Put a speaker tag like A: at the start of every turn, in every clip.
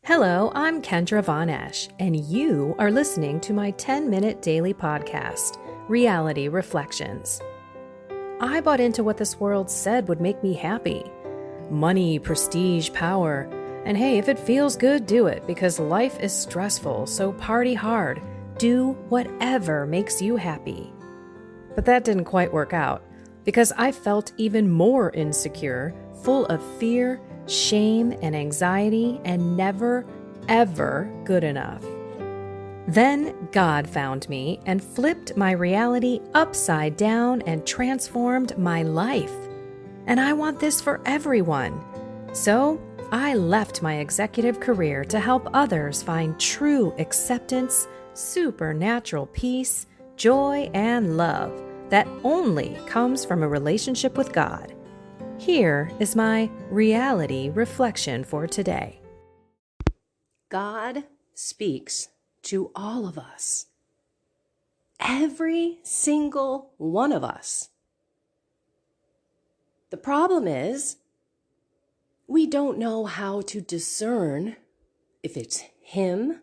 A: Hello, I'm Kendra Von Esch, and you are listening to my 10-minute daily podcast, Reality Reflections. I bought into what this world said would make me happy. Money, prestige, power. And hey, if it feels good, do it, because life is stressful, so party hard. Do whatever makes you happy. But that didn't quite work out, because I felt even more insecure, full of fear, shame, and anxiety, and never, ever good enough. Then God found me and flipped my reality upside down and transformed my life. And I want this for everyone. So I left my executive career to help others find true acceptance, supernatural peace, joy, and love that only comes from a relationship with God. Here is my reality reflection for today. God speaks to all of us. Every single one of us. The problem is, we don't know how to discern if it's Him,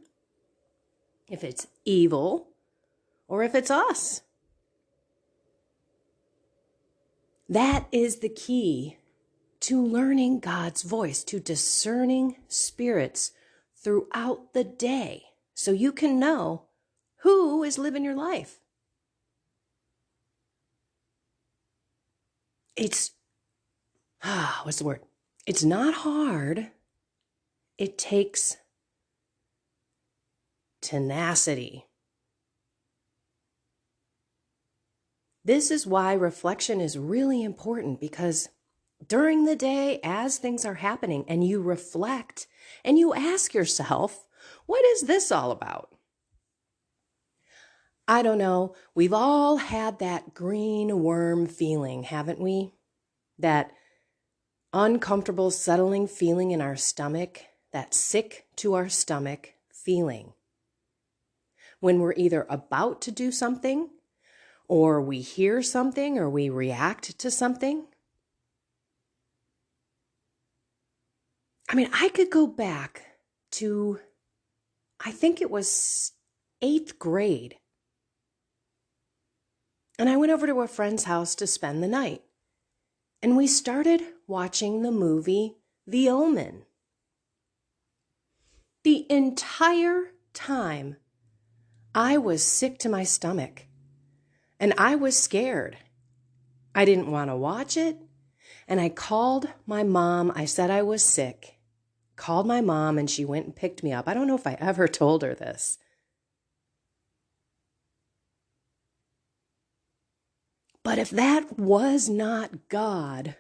A: if it's evil, or if it's us. That is the key to learning God's voice, to discerning spirits throughout the day, so you can know who is living your life. It's not hard. It takes tenacity. This is why reflection is really important, because during the day, as things are happening, and you reflect and you ask yourself, what is this all about? I don't know. We've all had that green worm feeling, haven't we? That uncomfortable, settling feeling in our stomach, that sick to our stomach feeling. When we're either about to do something, or we hear something, or we react to something. I mean, I could go back to, I think it was 8th grade. And I went over to a friend's house to spend the night. And we started watching the movie The Omen. The entire time, I was sick to my stomach. And I was scared. I didn't want to watch it. And I called my mom. I said I was sick. Called my mom, and she went and picked me up. I don't know if I ever told her this. But if that was not God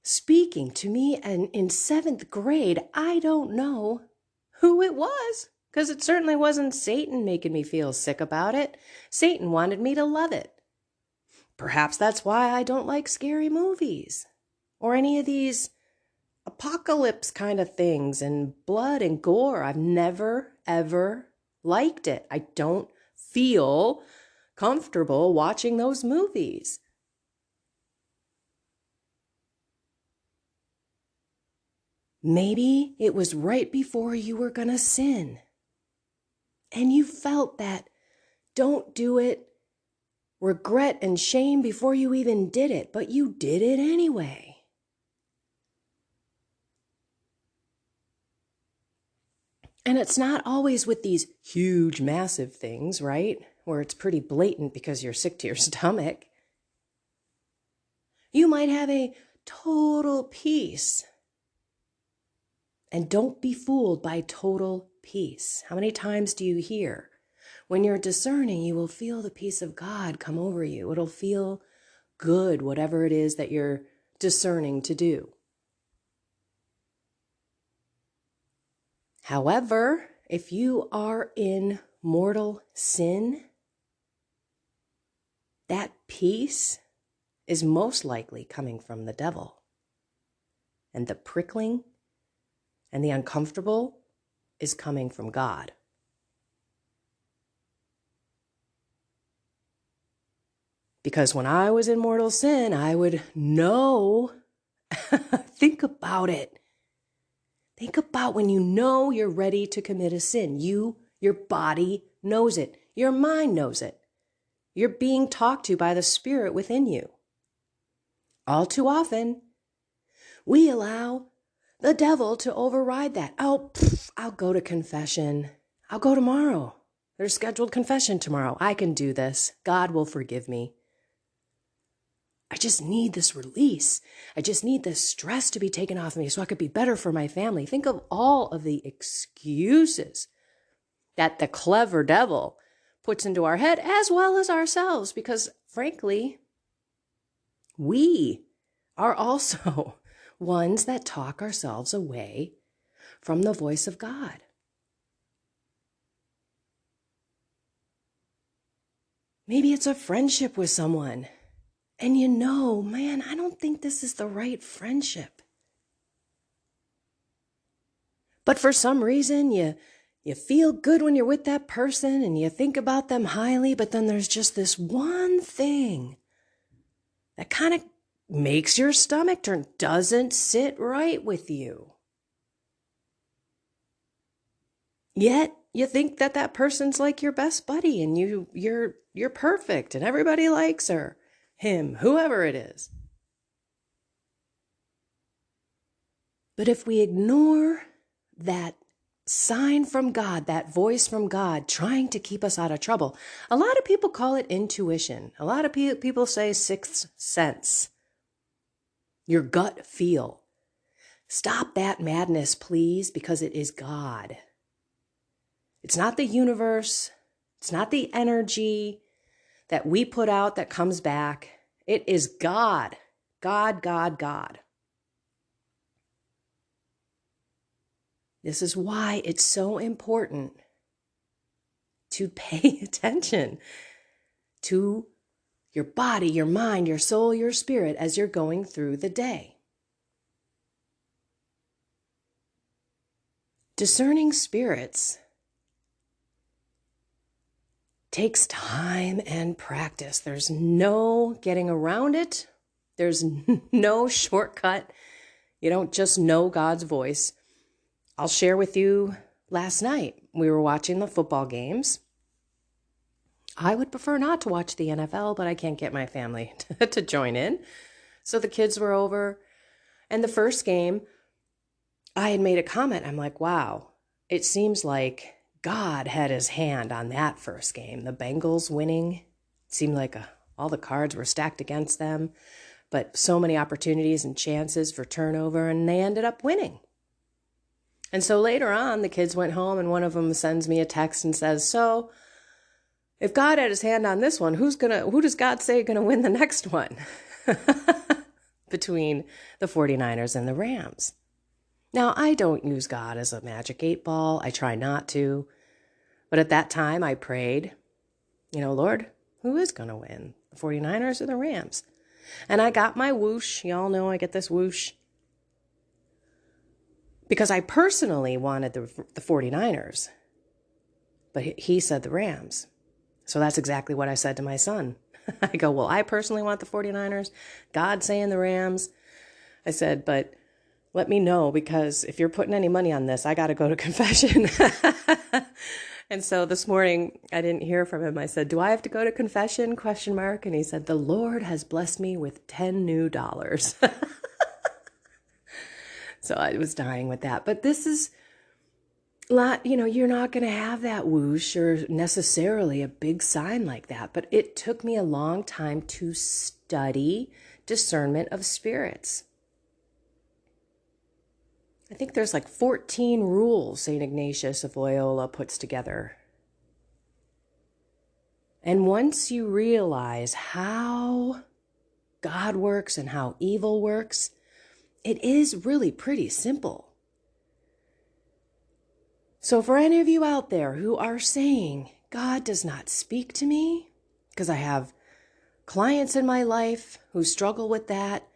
A: speaking to me in 7th grade, I don't know who it was. Because it certainly wasn't Satan making me feel sick about it. Satan wanted me to love it. Perhaps that's why I don't like scary movies. Or any of these apocalypse kind of things and blood and gore. I've never, ever liked it. I don't feel comfortable watching those movies. Maybe it was right before you were going to sin. And you felt that don't do it, regret and shame before you even did it, but you did it anyway. And it's not always with these huge, massive things, right? Where it's pretty blatant because you're sick to your stomach. You might have a total peace. And don't be fooled by total peace. How many times do you hear? When you're discerning, you will feel the peace of God come over you. It'll feel good, whatever it is that you're discerning to do. However, if you are in mortal sin, that peace is most likely coming from the devil. And the prickling and the uncomfortable is coming from God. Because when I was in mortal sin, I would know, think about it.
B: Think about when you know you're ready to commit a sin. Your body knows it. Your mind knows it. You're being talked to by the Spirit within you. All too often, we allow the devil to override that. Oh, I'll go to confession. I'll go tomorrow. There's scheduled confession tomorrow. I can do this. God will forgive me. I just need this release. I just need this stress to be taken off of me so I could be better for my family. Think of all of the excuses that the clever devil puts into our head as well as ourselves, because frankly, we are also ones that talk ourselves away from the voice of God. Maybe it's a friendship with someone. And you know, man, I don't think this is the right friendship. But for some reason, you feel good when you're with that person and you think about them highly, but then there's just this one thing that kind of makes your stomach turn, doesn't sit right with you. Yet you think that person's like your best buddy and you're perfect and everybody likes her. Him, whoever it is. But if we ignore that sign from God, that voice from God trying to keep us out of trouble, a lot of people call it intuition. A lot of people say sixth sense, your gut feel. Stop that madness, please, because it is God. It's not the universe. It's not the energy that we put out that comes back. It is God. God. This is why it's so important to pay attention to your body, your mind, your soul, your spirit as you're going through the day. Discerning spirits takes time and practice. There's no getting around it. There's no shortcut. You don't just know God's voice. I'll share with you, last night we were watching the football games. I would prefer not to watch the NFL, but I can't get my family to join in. So the kids were over, and the first game, I had made a comment. I'm like, wow, it seems like God had his hand on that first game. The Bengals winning, it seemed like all the cards were stacked against them, but so many opportunities and chances for turnover, and they ended up winning. And so later on, the kids went home, and one of them sends me a text and says, so if God had his hand on this one, who does God say going to win the next one? Between the 49ers and the Rams. Now, I don't use God as a magic 8-ball. I try not to. But at that time, I prayed, Lord, who is going to win? The 49ers or the Rams? And I got my whoosh. Y'all know I get this whoosh. Because I personally wanted the 49ers. But he said the Rams. So that's exactly what I said to my son. I go, well, I personally want the 49ers. God's saying the Rams. I said, but let me know, because if you're putting any money on this, I got to go to confession. And so this morning, I didn't hear from him. I said, do I have to go to confession? ? And he said, the Lord has blessed me with $10 new. So I was dying with that. But this is you're not going to have that whoosh or necessarily a big sign like that. But it took me a long time to study discernment of spirits. I think there's like 14 rules St. Ignatius of Loyola puts together. And once you realize how God works and how evil works, it is really pretty simple. So for any of you out there who are saying, God does not speak to me, because I have clients in my life who struggle with that.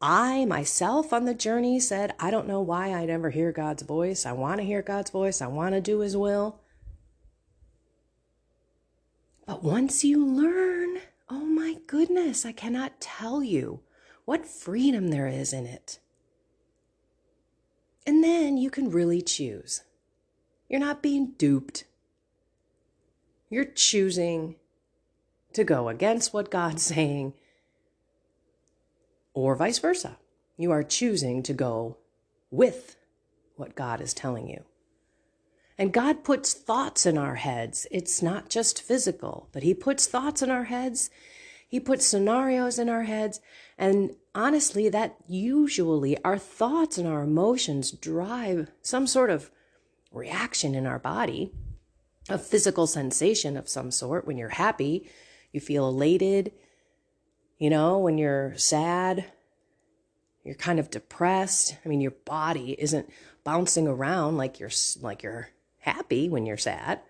B: I myself on the journey said, I don't know why I never hear God's voice. I want to hear God's voice. I want to do his will. But once you learn, oh my goodness, I cannot tell you what freedom there is in it. And then you can really choose. You're not being duped. You're choosing to go against what God's saying, or vice versa. You are choosing to go with what God is telling you. And God puts thoughts in our heads. It's not just physical, but He puts thoughts in our heads. He puts scenarios in our heads. And honestly, that usually our thoughts and our emotions drive some sort of reaction in our body, a physical sensation of some sort. When you're happy, you feel elated. When you're sad, you're kind of depressed. I mean, your body isn't bouncing around like you're happy when you're sad.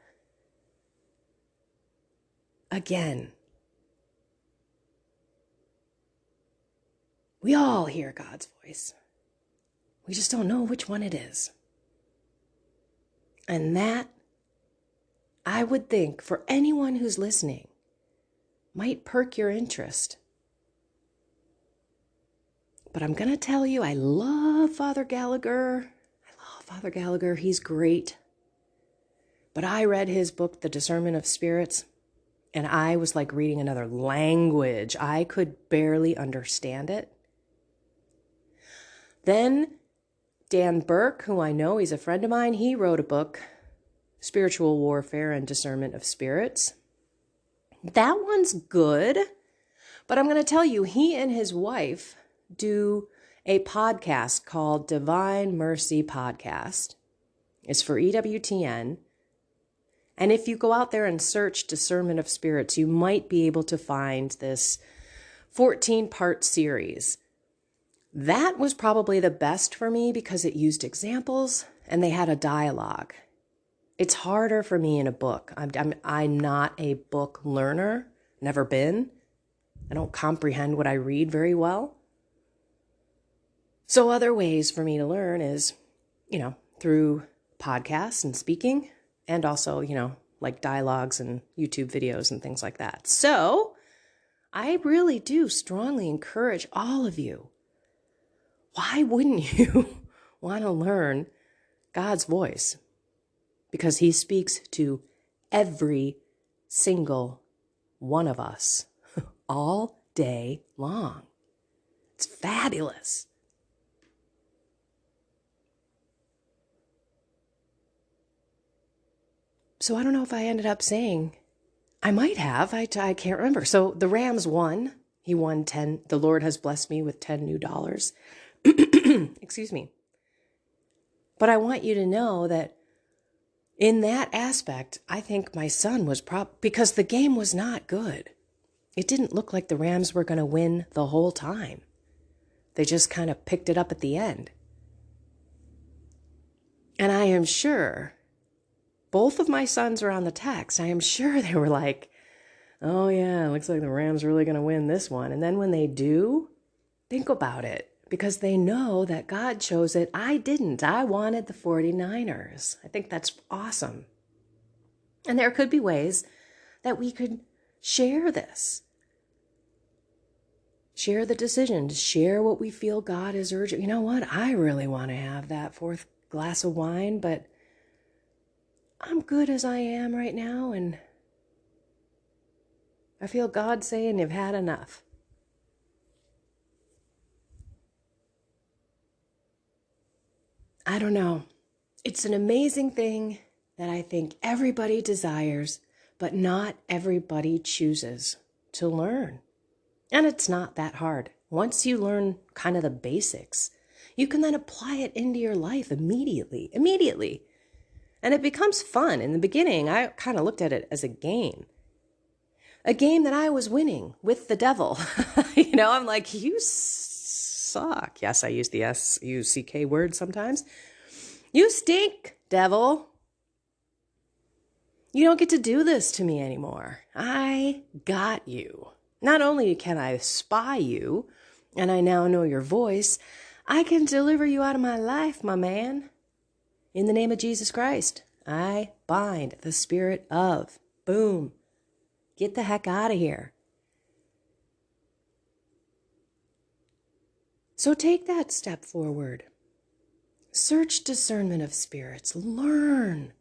B: Again, we all hear God's voice. We just don't know which one it is. And that, I would think, for anyone who's listening, might perk your interest. But I'm going to tell you, I love Father Gallagher. He's great. But I read his book, The Discernment of Spirits, and I was like reading another language. I could barely understand it. Then Dan Burke, who I know, he's a friend of mine, he wrote a book, Spiritual Warfare and Discernment of Spirits. That one's good, but I'm going to tell you, he and his wife do a podcast called Divine Mercy Podcast. It's for EWTN. And if you go out there and search Discernment of Spirits, you might be able to find this 14-part series. That was probably the best for me because it used examples and they had a dialogue. It's harder for me in a book. I'm not a book learner, never been. I don't comprehend what I read very well. So other ways for me to learn is, through podcasts and speaking, and also, like dialogues and YouTube videos and things like that. So I really do strongly encourage all of you. Why wouldn't you want to learn God's voice? Because He speaks to every single one of us all day long. It's fabulous. So I don't know if I ended up saying, I might have, I can't remember. So the Rams won. He won 10. The Lord has blessed me with $10 new. Excuse me. But I want you to know that in that aspect, I think my son was because the game was not good. It didn't look like the Rams were going to win the whole time. They just kind of picked it up at the end. And I am sure both of my sons are on the text. I am sure they were like, oh yeah, it looks like the Rams are really going to win this one. And then when they do, think about it, because they know that God chose it. I didn't. I wanted the 49ers. I think that's awesome. And there could be ways that we could share this. Share the decisions. Share what we feel God is urging. You know what? I really want to have that fourth glass of wine, but I'm good as I am right now, and I feel God saying you've had enough. I don't know. It's an amazing thing that I think everybody desires, but not everybody chooses to learn. And it's not that hard. Once you learn kind of the basics, you can then apply it into your life immediately. And it becomes fun. In the beginning, I kind of looked at it as a game that I was winning with the devil. I'm like, you suck. Yes, I use the S-U-C-K word sometimes. You stink, devil. You don't get to do this to me anymore. I got you. Not only can I spy you, and I now know your voice, I can deliver you out of my life, my man. In the name of Jesus Christ, I bind the spirit of. Boom. Get the heck out of here. So take that step forward. Search discernment of spirits. Learn.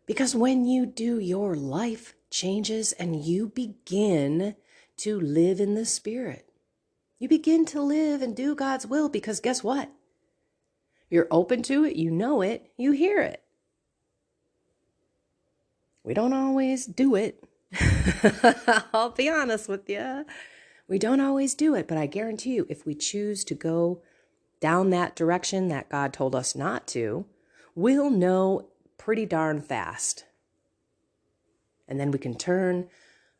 B: Because when you do, your life changes and you begin to live in the Spirit. You begin to live and do God's will because guess what? You're open to it, you know it, you hear it. We don't always do it. I'll be honest with you. We don't always do it, but I guarantee you, if we choose to go down that direction that God told us not to, we'll know pretty darn fast. And then we can turn,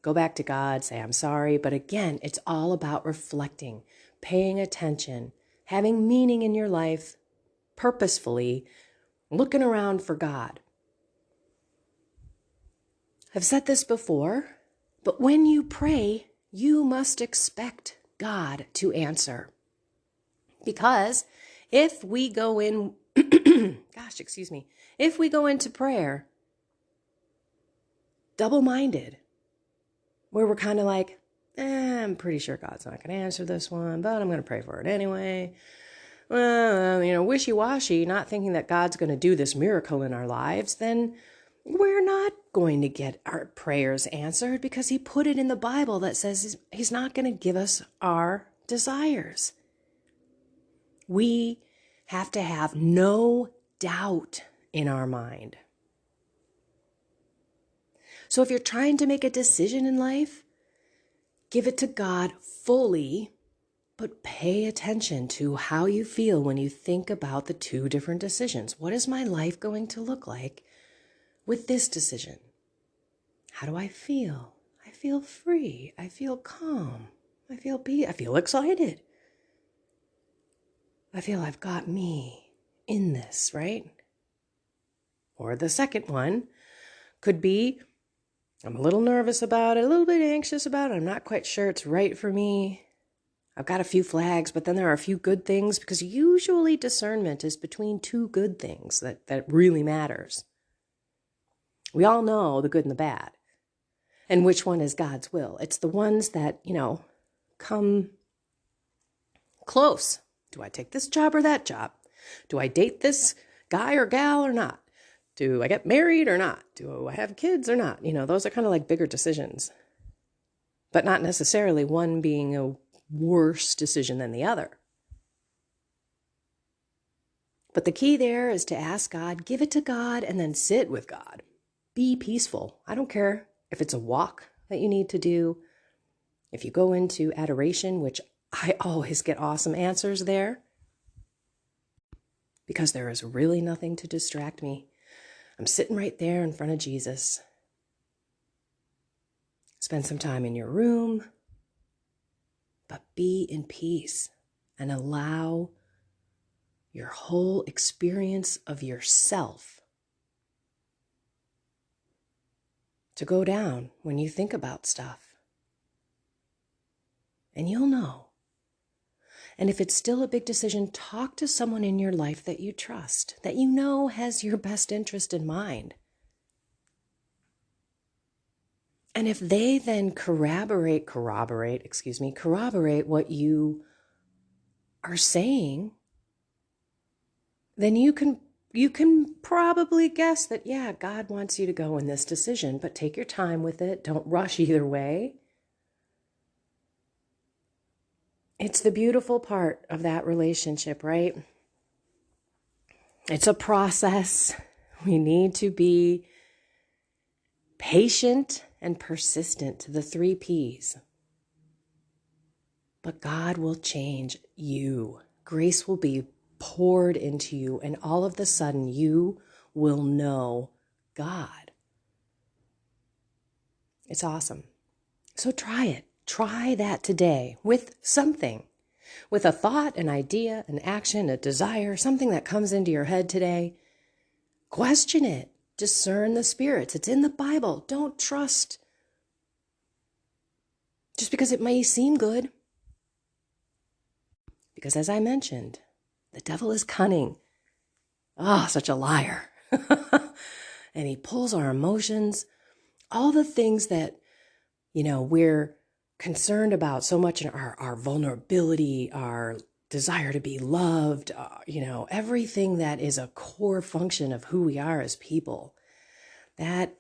B: go back to God, say, I'm sorry. But again, it's all about reflecting, paying attention, having meaning in your life, purposefully looking around for God. I've said this before, but when you pray, you must expect God to answer. Because if we go in, if we go into prayer double-minded, where we're kind of like, I'm pretty sure God's not going to answer this one, but I'm going to pray for it anyway. Well, wishy-washy, not thinking that God's going to do this miracle in our lives, then we're not going to get our prayers answered because he put it in the Bible that says he's not going to give us our desires. We have to have no doubt in our mind. So if you're trying to make a decision in life, give it to God fully, but pay attention to how you feel when you think about the two different decisions. What is my life going to look like with this decision? How do I feel? I feel free. I feel calm. I feel excited. I feel I've got me in this, right? Or the second one could be, I'm a little nervous about it, a little bit anxious about it. I'm not quite sure it's right for me. I've got a few flags, but then there are a few good things, because usually discernment is between two good things that really matters. We all know the good and the bad. And which one is God's will? It's the ones that, come close. Do I take this job or that job? Do I date this guy or gal or not? Do I get married or not? Do I have kids or not? Those are kind of like bigger decisions, but not necessarily one being a worse decision than the other. But the key there is to ask God, give it to God, and then sit with God. Be peaceful. I don't care if it's a walk that you need to do. If you go into adoration, which I always get awesome answers there, because there is really nothing to distract me. I'm sitting right there in front of Jesus. Spend some time in your room, but be in peace and allow your whole experience of yourself to go down when you think about stuff. And you'll know. And if it's still a big decision, talk to someone in your life that you trust, that you know has your best interest in mind. And if they then corroborate what you are saying, then you can probably guess that, yeah, God wants you to go in this decision, but take your time with it. Don't rush either way. It's the beautiful part of that relationship, right? It's a process. We need to be patient and persistent, the 3 Ps. But God will change you. Grace will be poured into you, and all of a sudden you will know God. It's awesome. So try it. Try that today with something, with a thought, an idea, an action, a desire, something that comes into your head today. Question it. Discern the spirits. It's in the Bible. Don't trust just because it may seem good. Because as I mentioned, the devil is cunning. Such a liar. And he pulls our emotions, all the things that, we're concerned about so much in our vulnerability, our desire to be loved, everything that is a core function of who we are as people. That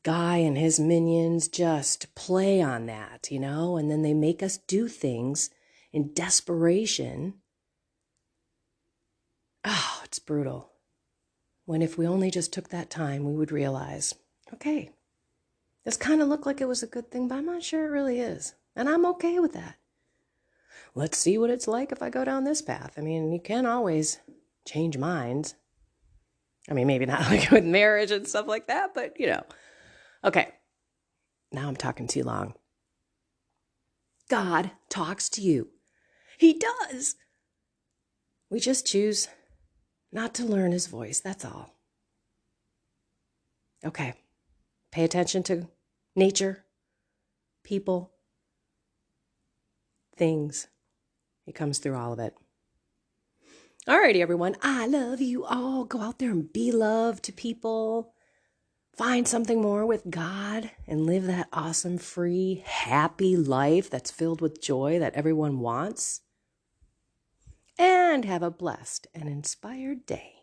B: guy and his minions just play on that, and then they make us do things in desperation. Oh, it's brutal. When if we only just took that time, we would realize, okay, this kind of looked like it was a good thing, but I'm not sure it really is. And I'm okay with that. Let's see what it's like if I go down this path. I mean, you can always change minds. I mean, maybe not like with marriage and stuff like that, but Okay, now I'm talking too long. God talks to you. He does. We just choose not to learn his voice, that's all. Okay, pay attention to nature, people, things. He comes through all of it. Alrighty, everyone. I love you all. Go out there and be love to people. Find something more with God and live that awesome, free, happy life that's filled with joy that everyone wants. And have a blessed and inspired day.